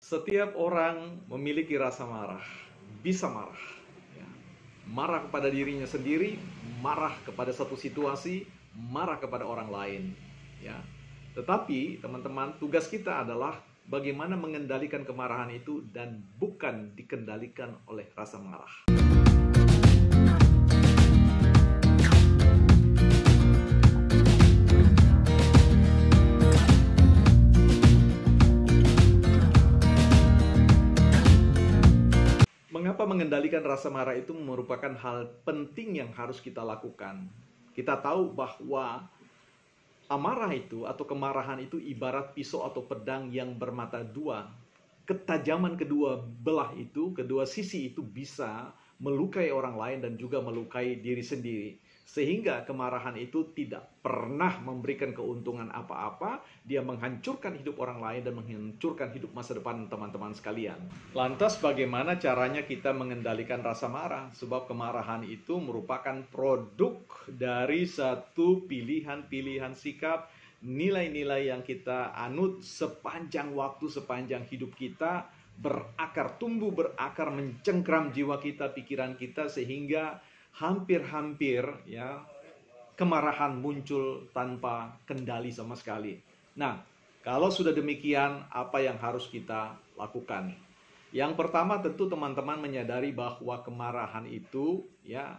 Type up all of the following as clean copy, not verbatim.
Setiap orang memiliki rasa marah, bisa marah. Ya. Marah kepada dirinya sendiri, marah kepada satu situasi, marah kepada orang lain. Ya. Tetapi teman-teman, tugas kita adalah bagaimana mengendalikan kemarahan itu dan bukan dikendalikan oleh rasa marah. Mengapa mengendalikan rasa marah itu merupakan hal penting yang harus kita lakukan? Kita tahu bahwa amarah itu atau kemarahan itu ibarat pisau atau pedang yang bermata dua. Ketajaman kedua belah itu, kedua sisi itu bisa melukai orang lain dan juga melukai diri sendiri. Sehingga kemarahan itu tidak pernah memberikan keuntungan apa-apa. Dia menghancurkan hidup orang lain dan menghancurkan hidup masa depan teman-teman sekalian. Lantas bagaimana caranya kita mengendalikan rasa marah? Sebab kemarahan itu merupakan produk dari satu pilihan-pilihan sikap, nilai-nilai yang kita anut sepanjang waktu, sepanjang hidup kita, berakar, tumbuh berakar, mencengkram jiwa kita, pikiran kita, sehingga hampir-hampir ya kemarahan muncul tanpa kendali sama sekali. Nah, kalau sudah demikian, apa yang harus kita lakukan? Yang pertama tentu teman-teman menyadari bahwa kemarahan itu ya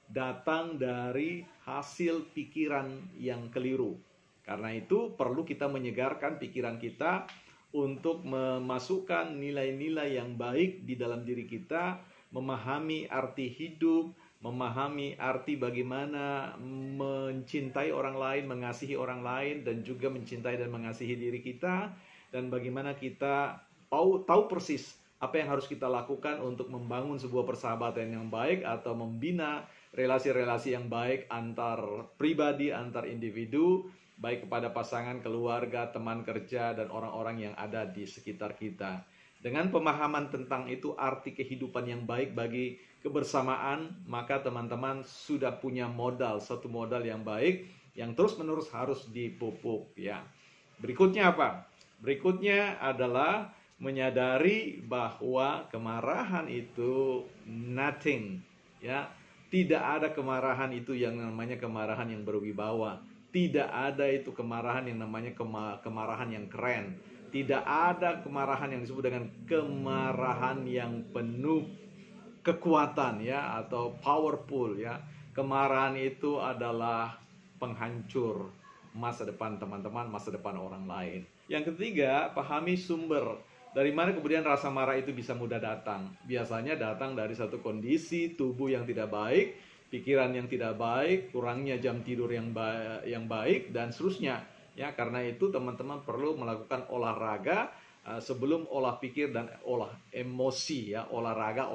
datang dari hasil pikiran yang keliru. Karena itu perlu kita menyegarkan pikiran kita untuk memasukkan nilai-nilai yang baik di dalam diri kita, memahami arti hidup, memahami arti bagaimana mencintai orang lain, mengasihi orang lain, dan juga mencintai dan mengasihi diri kita, dan bagaimana kita tahu persis apa yang harus kita lakukan untuk membangun sebuah persahabatan yang baik atau membina relasi-relasi yang baik antar pribadi, antar individu, baik kepada pasangan, keluarga, teman kerja, dan orang-orang yang ada di sekitar kita. Dengan pemahaman tentang itu, arti kehidupan yang baik bagi kebersamaan, maka teman-teman sudah punya modal, satu modal yang baik yang terus-menerus harus dipupuk ya. Berikutnya apa? Berikutnya adalah menyadari bahwa kemarahan itu nothing ya. Tidak ada kemarahan itu yang namanya kemarahan yang berwibawa. Tidak ada itu kemarahan yang namanya kemarahan yang keren. Tidak ada kemarahan yang disebut dengan kemarahan yang penuh kekuatan ya atau powerful ya. Kemarahan itu adalah penghancur masa depan teman-teman, masa depan orang lain. Yang ketiga, pahami sumber. Dari mana kemudian rasa marah itu bisa mudah datang? Biasanya datang dari satu kondisi tubuh yang tidak baik, pikiran yang tidak baik, kurangnya jam tidur yang baik, dan seterusnya. Ya, karena itu teman-teman perlu melakukan olahraga sebelum olah pikir dan olah emosi ya, olahraga,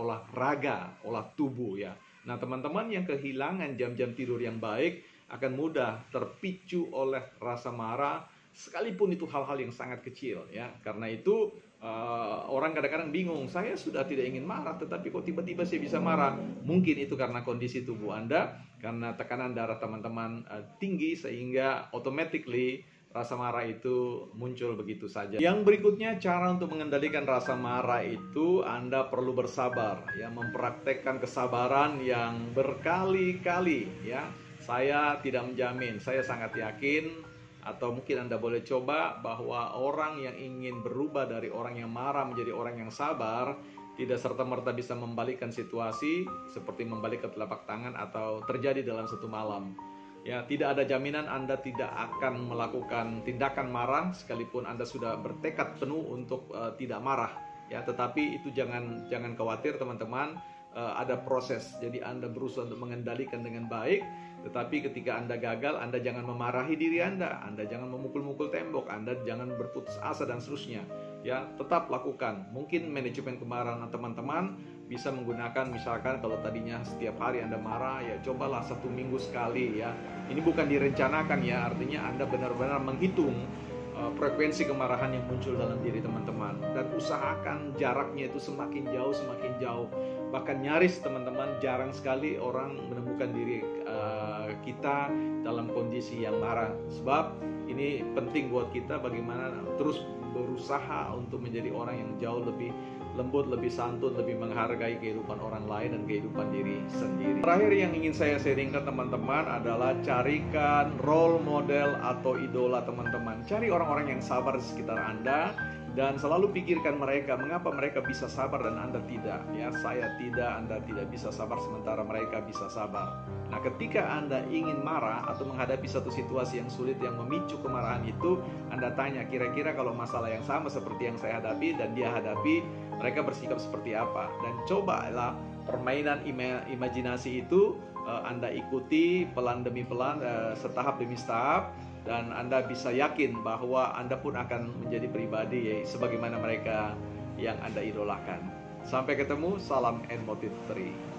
olah tubuh ya. Nah, teman-teman yang kehilangan jam-jam tidur yang baik akan mudah terpicu oleh rasa marah, sekalipun itu hal-hal yang sangat kecil ya. Karena itu orang kadang-kadang bingung, saya sudah tidak ingin marah tetapi kok tiba-tiba saya bisa marah. Mungkin itu karena kondisi tubuh Anda, karena tekanan darah teman-teman tinggi, sehingga automatically rasa marah itu muncul begitu saja. Yang berikutnya, cara untuk mengendalikan rasa marah itu Anda perlu bersabar ya, mempraktekkan kesabaran yang berkali-kali ya. Saya tidak menjamin, saya sangat yakin, atau mungkin Anda boleh coba, bahwa orang yang ingin berubah dari orang yang marah menjadi orang yang sabar tidak serta-merta bisa membalikkan situasi seperti membalik ke telapak tangan atau terjadi dalam satu malam. Ya, tidak ada jaminan Anda tidak akan melakukan tindakan marah sekalipun Anda sudah bertekad penuh untuk tidak marah. Ya, tetapi itu jangan khawatir teman-teman, ada proses. Jadi Anda berusaha untuk mengendalikan dengan baik, tetapi ketika Anda gagal, Anda jangan memarahi diri Anda jangan memukul-mukul tembok, Anda jangan berputus asa dan seterusnya. Ya, tetap lakukan. Mungkin manajemen kemarahan teman-teman bisa menggunakan, misalkan kalau tadinya setiap hari Anda marah, ya cobalah 1 minggu sekali ya. Ini bukan direncanakan ya, artinya Anda benar-benar menghitung frekuensi kemarahan yang muncul dalam diri teman-teman, dan usahakan jaraknya itu semakin jauh. Bahkan nyaris teman-teman, jarang sekali orang menemukan diri kita dalam kondisi yang marah. Sebab ini penting buat kita bagaimana terus berusaha untuk menjadi orang yang jauh lebih lembut, lebih santun, lebih menghargai kehidupan orang lain dan kehidupan diri sendiri. Terakhir yang ingin saya sharingkan teman-teman adalah carikan role model atau idola teman-teman. Cari orang-orang yang sabar di sekitar Anda dan selalu pikirkan mereka, mengapa mereka bisa sabar dan Anda tidak. Ya, saya tidak, Anda tidak bisa sabar sementara mereka bisa sabar. Nah, ketika Anda ingin marah atau menghadapi satu situasi yang sulit yang memicu kemarahan itu, Anda tanya, kira-kira kalau masalah yang sama seperti yang saya hadapi dan dia hadapi, mereka bersikap seperti apa? Dan cobalah permainan imajinasi itu Anda ikuti pelan demi pelan, setahap demi setahap, dan Anda bisa yakin bahwa Anda pun akan menjadi pribadi sebagaimana mereka yang Anda idolakan. Sampai ketemu, salam and motive 3.